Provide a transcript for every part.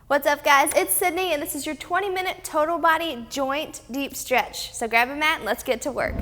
What's up, guys? It's Sydney, and this is your 20-minute total body joint deep stretch. So grab a mat and let's get to work.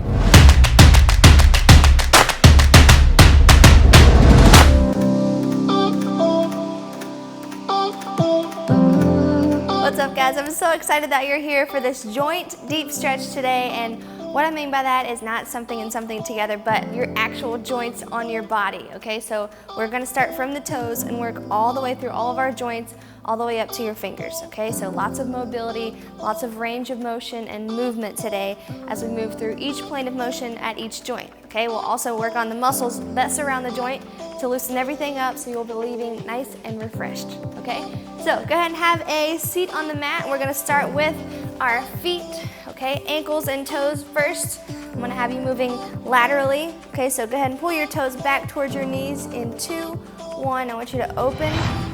What's up, guys? I'm so excited that you're here for this joint deep stretch today, and what I mean by that is not something and something together, but your actual joints on your body, okay? So we're gonna start from the toes and work all the way through all of our joints, all the way up to your fingers, okay? So lots of mobility, lots of range of motion and movement today as we move through each plane of motion at each joint, okay? We'll also work on the muscles that surround the joint to loosen everything up so you'll be leaving nice and refreshed, okay? So go ahead and have a seat on the mat. We're gonna start with our feet, okay? Ankles and toes first. I'm gonna have you moving laterally, okay? So go ahead and pull your toes back towards your knees in 2, 1. I want you to open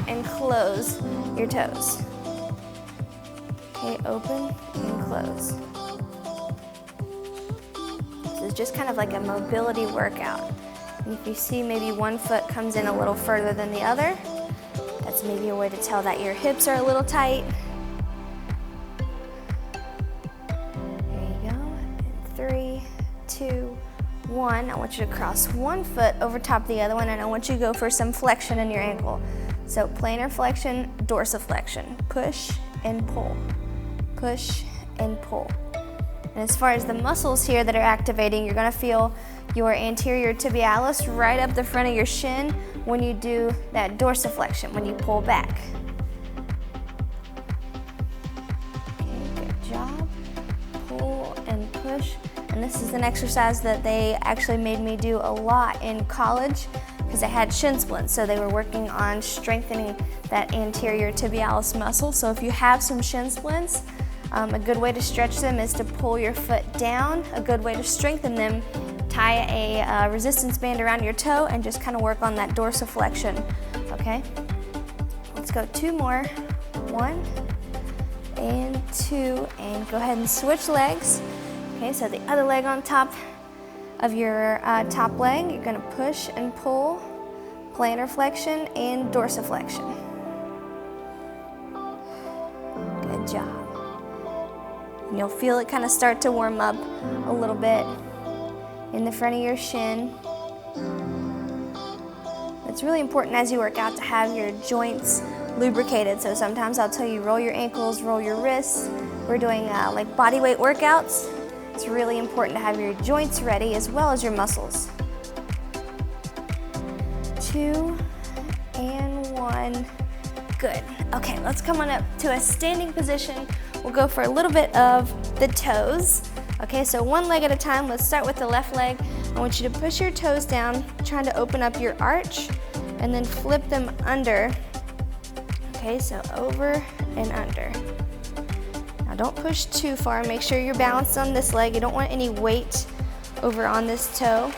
and close your toes. Okay, open and close. This is just kind of like a mobility workout. And if you see maybe one foot comes in a little further than the other, that's maybe a way to tell that your hips are a little tight. There you go. 3, 2, 1. I want you to cross one foot over top of the other one, and I want you to go for some flexion in your ankle. So plantar flexion, dorsiflexion. Push and pull. Push and pull. And as far as the muscles here that are activating, you're gonna feel your anterior tibialis right up the front of your shin when you do that dorsiflexion, when you pull back. Okay, good job. Pull and push. And this is an exercise that they actually made me do a lot in college because I had shin splints, so they were working on strengthening that anterior tibialis muscle. So if you have some shin splints, a good way to stretch them is to pull your foot down. A good way to strengthen them, tie a resistance band around your toe and just kind of work on that dorsiflexion, okay? Let's go 2 more. 1 and 2, and go ahead and switch legs. Okay, so the other leg on top of your top leg, you're gonna push and pull, plantar flexion and dorsiflexion. Good job. And you'll feel it kind of start to warm up a little bit in the front of your shin. It's really important as you work out to have your joints lubricated. So sometimes I'll tell you roll your ankles, roll your wrists. We're doing like body weight workouts. It's really important to have your joints ready as well as your muscles. 2 and 1. Good. Okay, let's come on up to a standing position. We'll go for a little bit of the toes. Okay, so one leg at a time. Let's start with the left leg. I want you to push your toes down, trying to open up your arch, and then flip them under. Okay, so over and under. Now don't push too far. Make sure you're balanced on this leg. You don't want any weight over on this toe.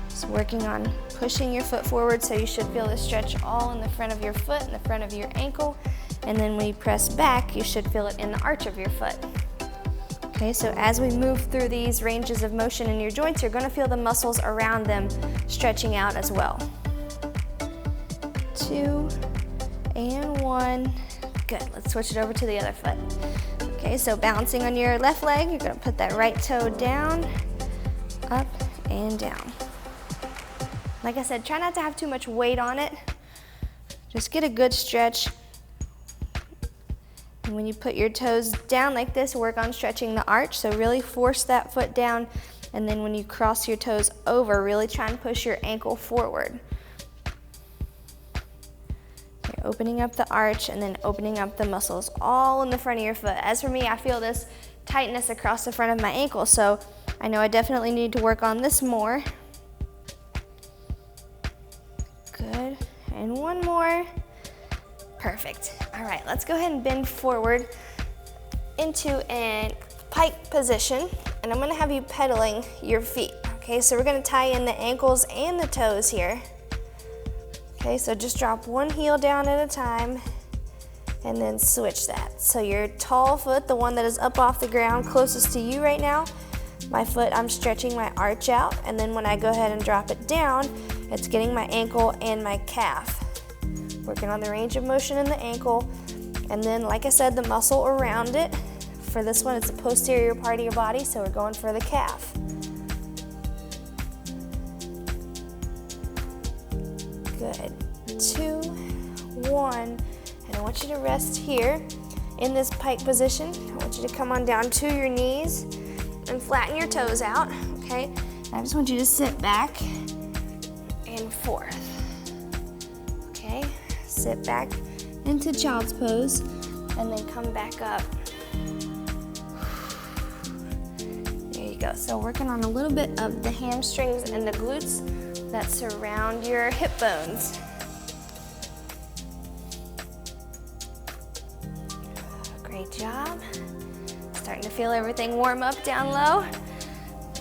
Just working on pushing your foot forward, so you should feel the stretch all in the front of your foot and the front of your ankle. And then when you press back, you should feel it in the arch of your foot. Okay, so as we move through these ranges of motion in your joints, you're gonna feel the muscles around them stretching out as well. 2 and 1. Good, let's switch it over to the other foot. Okay, so balancing on your left leg, you're gonna put that right toe down, up and down. Like I said, try not to have too much weight on it. Just get a good stretch. And when you put your toes down like this, work on stretching the arch. So really force that foot down. And then when you cross your toes over, really try and push your ankle forward. You're opening up the arch and then opening up the muscles all in the front of your foot. As for me, I feel this tightness across the front of my ankle. So I know I definitely need to work on this more. Good. And one more. Perfect. All right, let's go ahead and bend forward into a pike position, and I'm gonna have you pedaling your feet. Okay, so we're gonna tie in the ankles and the toes here. Okay, so just drop one heel down at a time and then switch that. So your tall foot, the one that is up off the ground closest to you right now, my foot, I'm stretching my arch out, and then when I go ahead and drop it down, it's getting my ankle and my calf Working on the range of motion in the ankle. And then, like I said, the muscle around it. For this one, it's the posterior part of your body, so we're going for the calf. Good. 2, 1, and I want you to rest here in this pike position. I want you to come on down to your knees and flatten your toes out, okay? And I just want you to sit back and forth, okay? Sit back into child's pose and then come back up. There you go. So working on a little bit of the hamstrings and the glutes that surround your hip bones. Great job. Starting to feel everything warm up down low.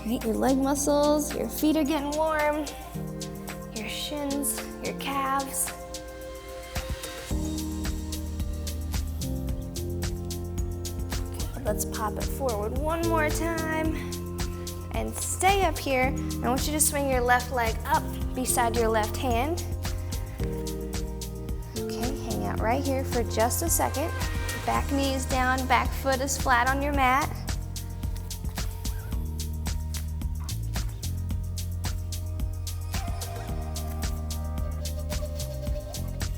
Right, your leg muscles, your feet are getting warm, your shins, your calves. Okay, let's pop it forward one more time. And stay up here. I want you to swing your left leg up beside your left hand. Okay, hang out right here for just a second. Back knee is down, back foot is flat on your mat.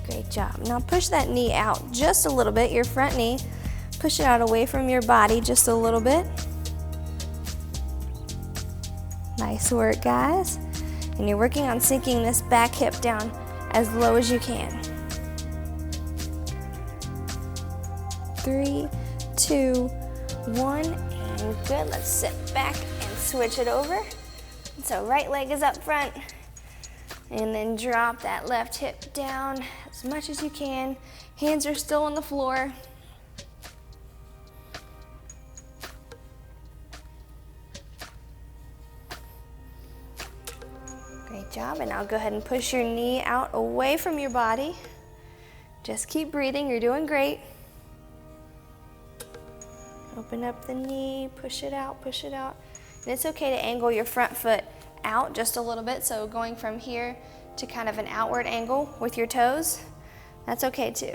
Great job. Now push that knee out just a little bit, your front knee. Push it out away from your body just a little bit. Nice work, guys. And you're working on sinking this back hip down as low as you can. 3, 2, 1, and good. Let's sit back and switch it over. So right leg is up front, and then drop that left hip down as much as you can. Hands are still on the floor. Great job, and now go ahead and push your knee out away from your body. Just keep breathing, you're doing great. Open up the knee, push it out, push it out. And it's okay to angle your front foot out just a little bit, so going from here to kind of an outward angle with your toes, that's okay too.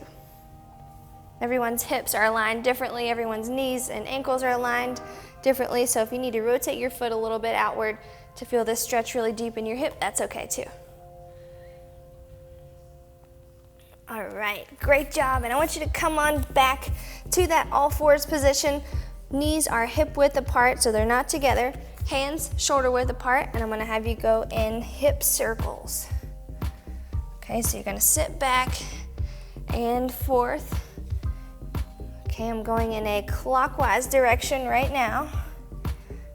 Everyone's hips are aligned differently, everyone's knees and ankles are aligned differently, so if you need to rotate your foot a little bit outward to feel this stretch really deep in your hip, that's okay too. All right, great job. And I want you to come on back to that all fours position. Knees are hip width apart, so they're not together. Hands shoulder width apart, and I'm gonna have you go in hip circles. Okay, so you're gonna sit back and forth. Okay, I'm going in a clockwise direction right now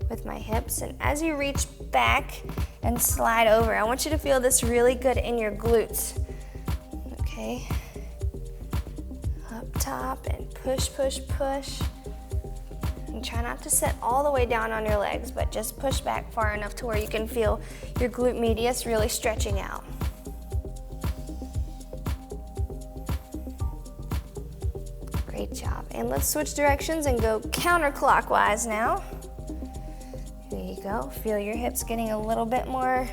with my hips, and as you reach back and slide over, I want you to feel this really good in your glutes. Okay, up top and push, push, push. And try not to sit all the way down on your legs, but just push back far enough to where you can feel your glute medius really stretching out. Great job. And let's switch directions and go counterclockwise now. There you go. Feel your hips getting a little bit more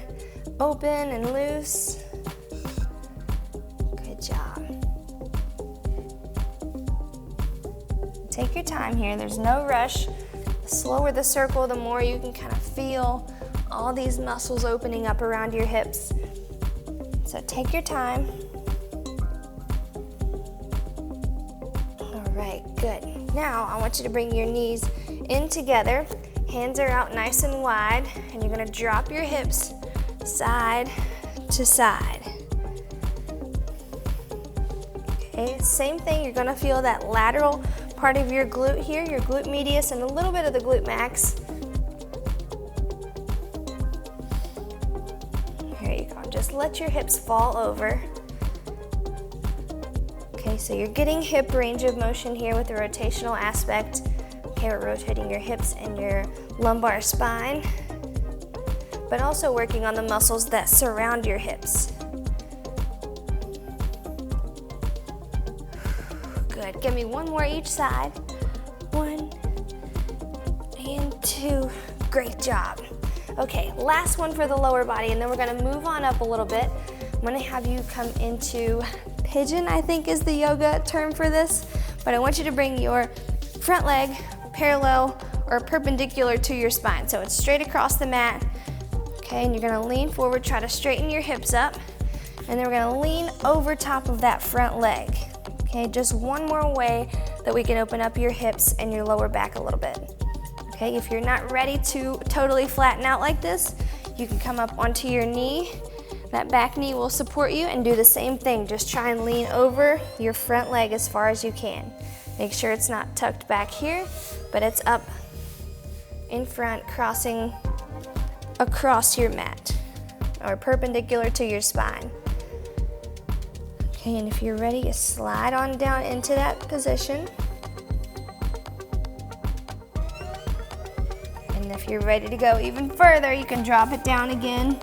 open and loose. Good job. Take your time here. There's no rush. The slower the circle, the more you can kind of feel all these muscles opening up around your hips. So take your time. All right, good. Now I want you to bring your knees in together. Hands are out nice and wide, and you're gonna drop your hips side to side. Okay, same thing, you're gonna feel that lateral part of your glute here, your glute medius, and a little bit of the glute max. Here you go, just let your hips fall over. Okay, so you're getting hip range of motion here with the rotational aspect. Okay, we're rotating your hips and your lumbar spine, but also working on the muscles that surround your hips. Good, give me one more each side. 1 and 2, great job. Okay, last one for the lower body, and then we're gonna move on up a little bit. I'm gonna have you come into pigeon, I think is the yoga term for this. But I want you to bring your front leg parallel or perpendicular to your spine. So it's straight across the mat. Okay, and you're gonna lean forward, try to straighten your hips up. And then we're gonna lean over top of that front leg. Okay, just one more way that we can open up your hips and your lower back a little bit. Okay, if you're not ready to totally flatten out like this, you can come up onto your knee. That back knee will support you and do the same thing. Just try and lean over your front leg as far as you can. Make sure it's not tucked back here, but it's up in front, crossing across your mat or perpendicular to your spine. Okay, and if you're ready, you slide on down into that position. And if you're ready to go even further, you can drop it down again.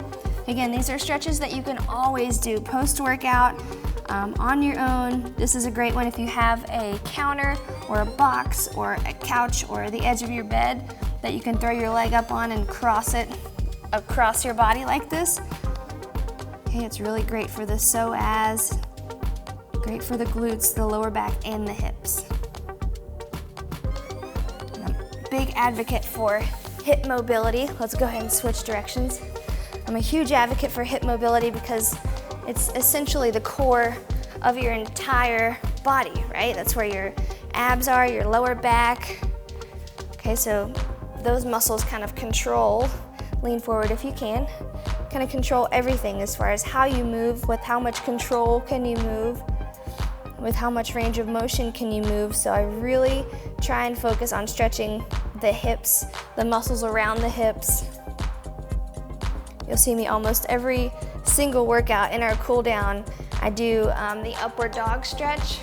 Again, these are stretches that you can always do post-workout on your own. This is a great one if you have a counter or a box or a couch or the edge of your bed that you can throw your leg up on and cross it across your body like this. Okay, it's really great for the psoas, great for the glutes, the lower back, and the hips. I'm a big advocate for hip mobility. Let's go ahead and switch directions. I'm a huge advocate for hip mobility because it's essentially the core of your entire body, right? That's where your abs are, your lower back. Okay, so those muscles kind of control, lean forward if you can, kind of control everything as far as how you move, with how much control can you move, with how much range of motion can you move. So I really try and focus on stretching the hips, the muscles around the hips. You'll see me almost every single workout in our cool down. I do the upward dog stretch.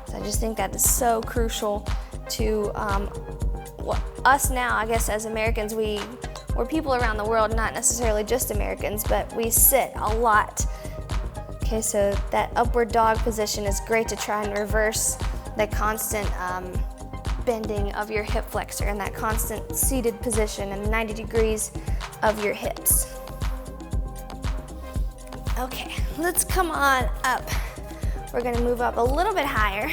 So I just think that is so crucial to us now, I guess, as Americans. We're people around the world, not necessarily just Americans, but we sit a lot. Okay, so that upward dog position is great to try and reverse that constant bending of your hip flexor and that constant seated position and 90 degrees of your hips. Okay, let's come on up. We're gonna move up a little bit higher.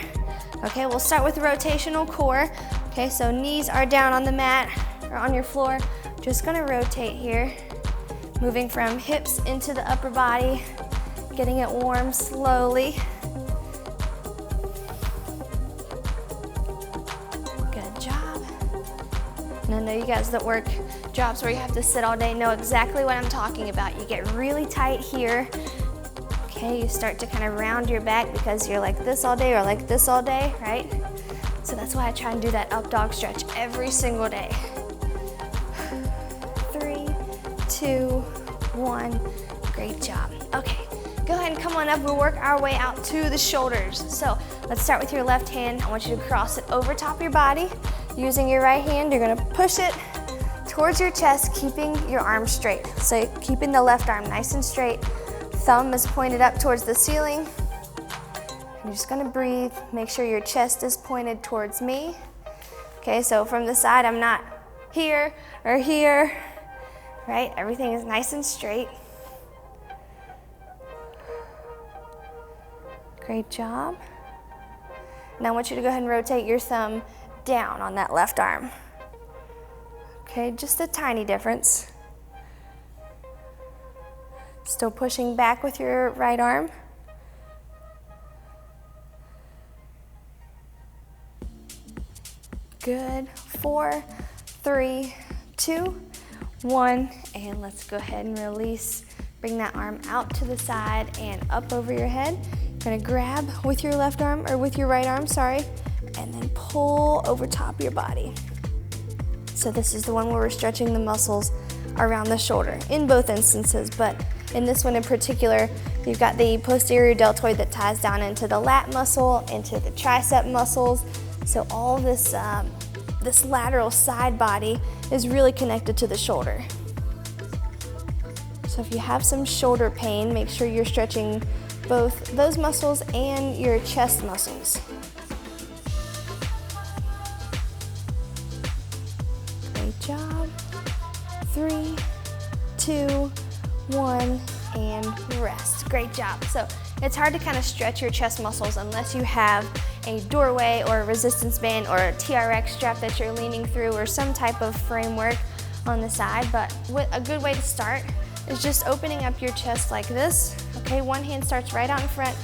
Okay, we'll start with rotational core. Okay, so knees are down on the mat or on your floor. Just gonna rotate here, moving from hips into the upper body, getting it warm slowly. Good job. And I know you guys that work jobs where you have to sit all day know exactly what I'm talking about. You get really tight here. Okay, you start to kind of round your back because you're like this all day or like this all day, right? So that's why I try and do that up dog stretch every single day. 3, 2, 1. Great job. Okay, go ahead and come on up. We'll work our way out to the shoulders. So let's start with your left hand. I want you to cross it over top of your body. Using your right hand, you're gonna push it towards your chest, keeping your arm straight. So keeping the left arm nice and straight. Thumb is pointed up towards the ceiling. You're just gonna breathe. Make sure your chest is pointed towards me. Okay, so from the side, I'm not here or here, right? Everything is nice and straight. Great job. Now I want you to go ahead and rotate your thumb down on that left arm. Okay, just a tiny difference. Still pushing back with your right arm. Good. 4, 3, 2, 1, and let's go ahead and release. Bring that arm out to the side and up over your head. You're gonna grab with your left arm, or with your right arm, sorry, and then pull over top of your body. So this is the one where we're stretching the muscles around the shoulder in both instances, but in this one in particular, you've got the posterior deltoid that ties down into the lat muscle, into the tricep muscles. So all this, this lateral side body is really connected to the shoulder. So if you have some shoulder pain, make sure you're stretching both those muscles and your chest muscles. Great job. 3, 2, 1, and rest. Great job. So it's hard to kind of stretch your chest muscles unless you have a doorway or a resistance band or a TRX strap that you're leaning through or some type of framework on the side. But a good way to start is just opening up your chest like this. Okay, one hand starts right out in front,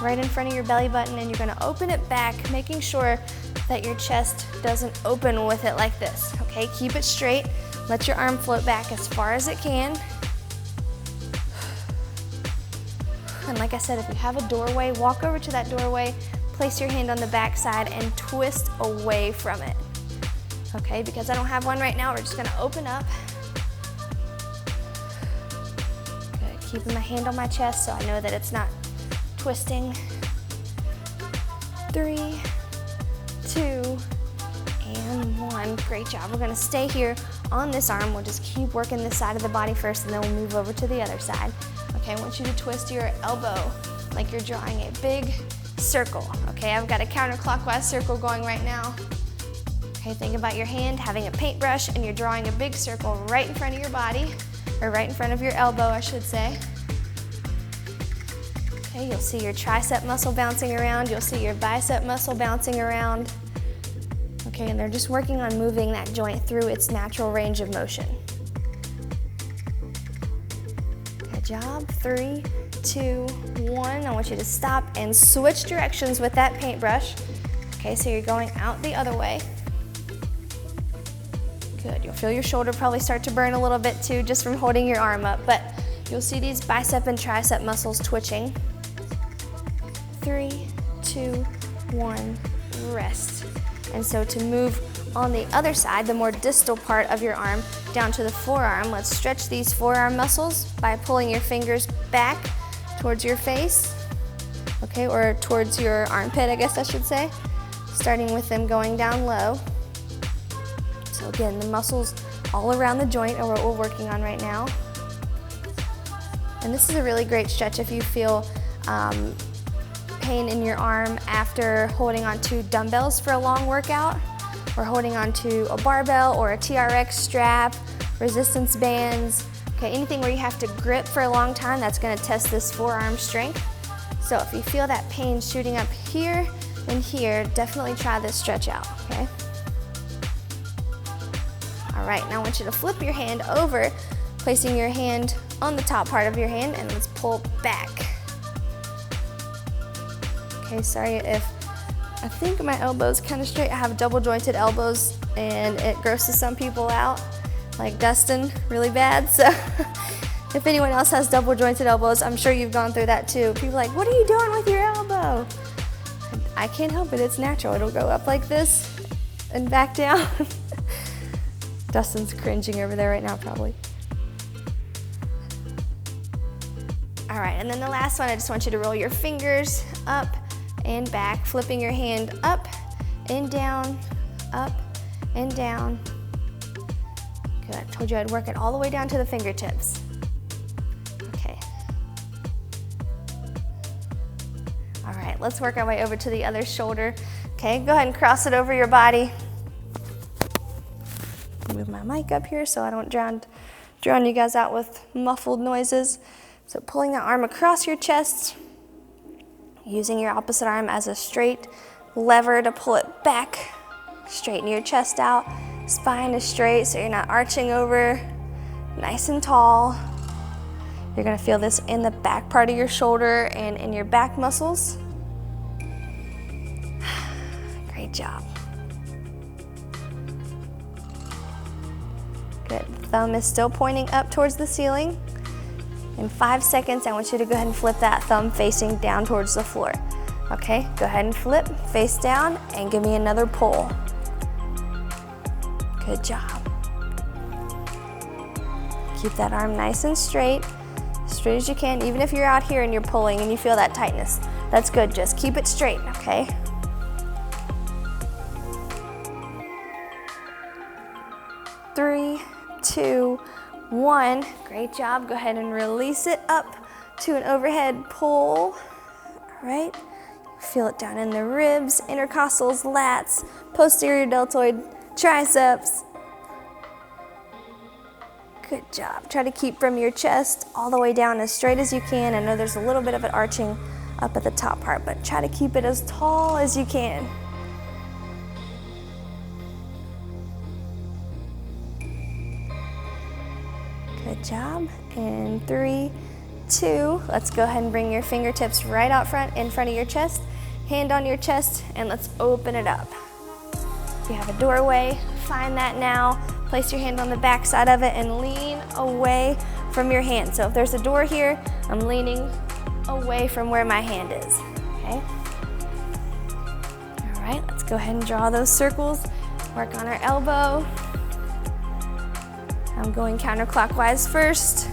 right in front of your belly button, and you're gonna open it back, making sure that your chest doesn't open with it like this. Okay, keep it straight. Let your arm float back as far as it can. And like I said, if you have a doorway, walk over to that doorway, place your hand on the back side and twist away from it. Okay, because I don't have one right now, we're just gonna open up. Good, keeping my hand on my chest so I know that it's not twisting. 3, 2, and 1. Great job. We're gonna stay here on this arm. We'll just keep working this side of the body first, and then we'll move over to the other side. Okay, I want you to twist your elbow like you're drawing a big circle. Okay, I've got a counterclockwise circle going right now. Okay, think about your hand having a paintbrush and you're drawing a big circle right in front of your body, or right in front of your elbow, I should say. Okay, you'll see your tricep muscle bouncing around, you'll see your bicep muscle bouncing around. Okay, and they're just working on moving that joint through its natural range of motion. Good job. 3, 2, 1. I want you to stop and switch directions with that paintbrush. Okay, so you're going out the other way. Good. You'll feel your shoulder probably start to burn a little bit too just from holding your arm up, but you'll see these bicep and tricep muscles twitching. 3, 2, 1, rest. And so to move on the other side, the more distal part of your arm down to the forearm, let's stretch these forearm muscles by pulling your fingers back towards your face, okay, or towards your armpit, I guess I should say, starting with them going down low. So again, the muscles all around the joint are what we're working on right now. And this is a really great stretch if you feel pain in your arm after holding onto dumbbells for a long workout, or holding onto a barbell or a TRX strap, resistance bands, okay, anything where you have to grip for a long time, that's gonna test this forearm strength. So if you feel that pain shooting up here and here, definitely try this stretch out, okay? All right, now I want you to flip your hand over, placing your hand on the top part of your hand, and let's pull back. Okay, sorry if I think my elbow's kind of straight. I have double jointed elbows and it grosses some people out, like Dustin, really bad. So if anyone else has double jointed elbows, I'm sure you've gone through that too. People are like, what are you doing with your elbow? I can't help it, it's natural. It'll go up like this and back down. Dustin's cringing over there right now probably. All right, and then the last one, I just want you to roll your fingers up and back, flipping your hand up and down, up and down. Good, I told you I'd work it all the way down to the fingertips. Okay. All right, let's work our way over to the other shoulder. Okay, go ahead and cross it over your body. Move my mic up here so I don't drown you guys out with muffled noises. So pulling that arm across your chest, using your opposite arm as a straight lever to pull it back, straighten your chest out, spine is straight so you're not arching over, nice and tall. You're gonna feel this in the back part of your shoulder and in your back muscles. Great job. Good, thumb is still pointing up towards the ceiling. In 5 seconds, I want you to go ahead and flip that thumb facing down towards the floor. Okay, go ahead and flip, face down, and give me another pull. Good job. Keep that arm nice and straight as you can, even if you're out here and you're pulling and you feel that tightness. That's good, just keep it straight, okay? Three, 2, 1. Great job. Go ahead and release it up to an overhead pull. All right. Feel it down in the ribs, intercostals, lats, posterior deltoid, triceps. Good job. Try to keep from your chest all the way down as straight as you can. I know there's a little bit of it arching up at the top part, but try to keep it as tall as you can. Good job. And 3, 2, let's go ahead and bring your fingertips right out front in front of your chest, hand on your chest, and let's open it up. If you have a doorway, find that now. Place your hand on the back side of it and lean away from your hand. So if there's a door here, I'm leaning away from where my hand is, okay? All right, let's go ahead and draw those circles. Work on our elbow. I'm going counterclockwise first.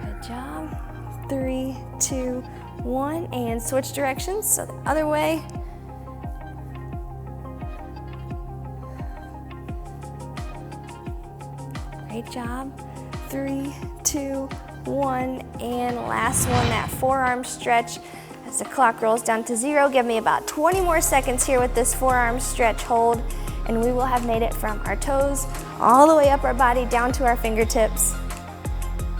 Good job. 3, 2, 1, and switch directions, so the other way. Great job. 3, 2, 1, and last one, that forearm stretch. As the clock rolls down to 0, give me about 20 more seconds here with this forearm stretch hold, and we will have made it from our toes all the way up our body down to our fingertips.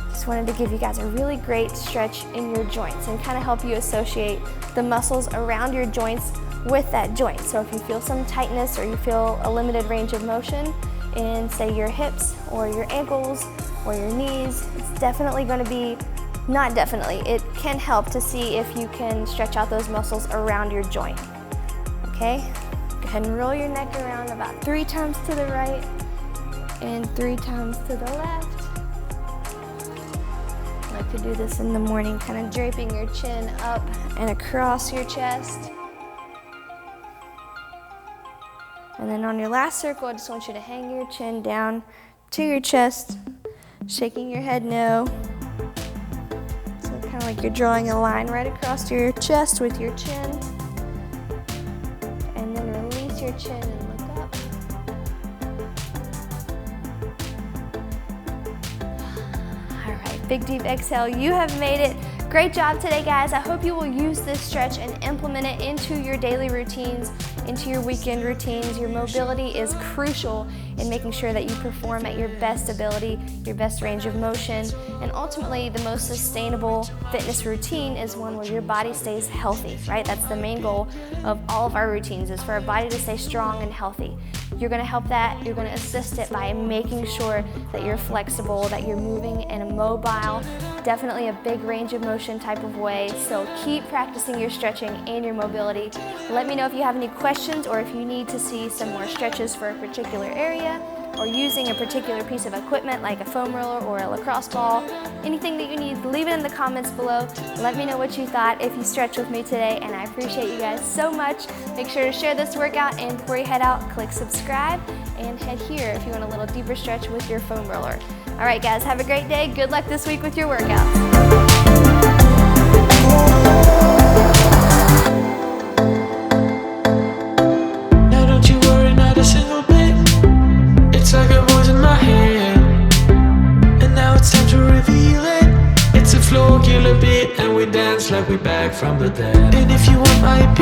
Just wanted to give you guys a really great stretch in your joints and kind of help you associate the muscles around your joints with that joint. So if you feel some tightness or you feel a limited range of motion in, say, your hips or your ankles or your knees, it's definitely going to be, not definitely, it can help to see if you can stretch out those muscles around your joint. Okay, go ahead and roll your neck around about 3 times to the right and 3 times to the left. I like to do this in the morning, kind of draping your chin up and across your chest. And then on your last circle, I just want you to hang your chin down to your chest, shaking your head no. So kind of like you're drawing a line right across your chest with your chin. And then release your chin and look up. All right, big deep exhale. You have made it. Great job today, guys. I hope you will use this stretch and implement it into your daily routines, into your weekend routines. Your mobility is crucial in making sure that you perform at your best ability, your best range of motion, and ultimately the most sustainable fitness routine is one where your body stays healthy, right? That's the main goal of all of our routines, is for our body to stay strong and healthy. You're gonna help that, you're gonna assist it by making sure that you're flexible, that you're moving in a mobile, definitely a big range of motion type of way. So keep practicing your stretching and your mobility. Let me know if you have any questions or if you need to see some more stretches for a particular area or using a particular piece of equipment like a foam roller or a lacrosse ball. Anything that you need, leave it in the comments below. Let me know what you thought if you stretched with me today, and I appreciate you guys so much. Make sure to share this workout, and before you head out, click subscribe and head here if you want a little deeper stretch with your foam roller. All right, guys, have a great day. Good luck this week with your workouts. Like we back from the dead. And if you want my opinion,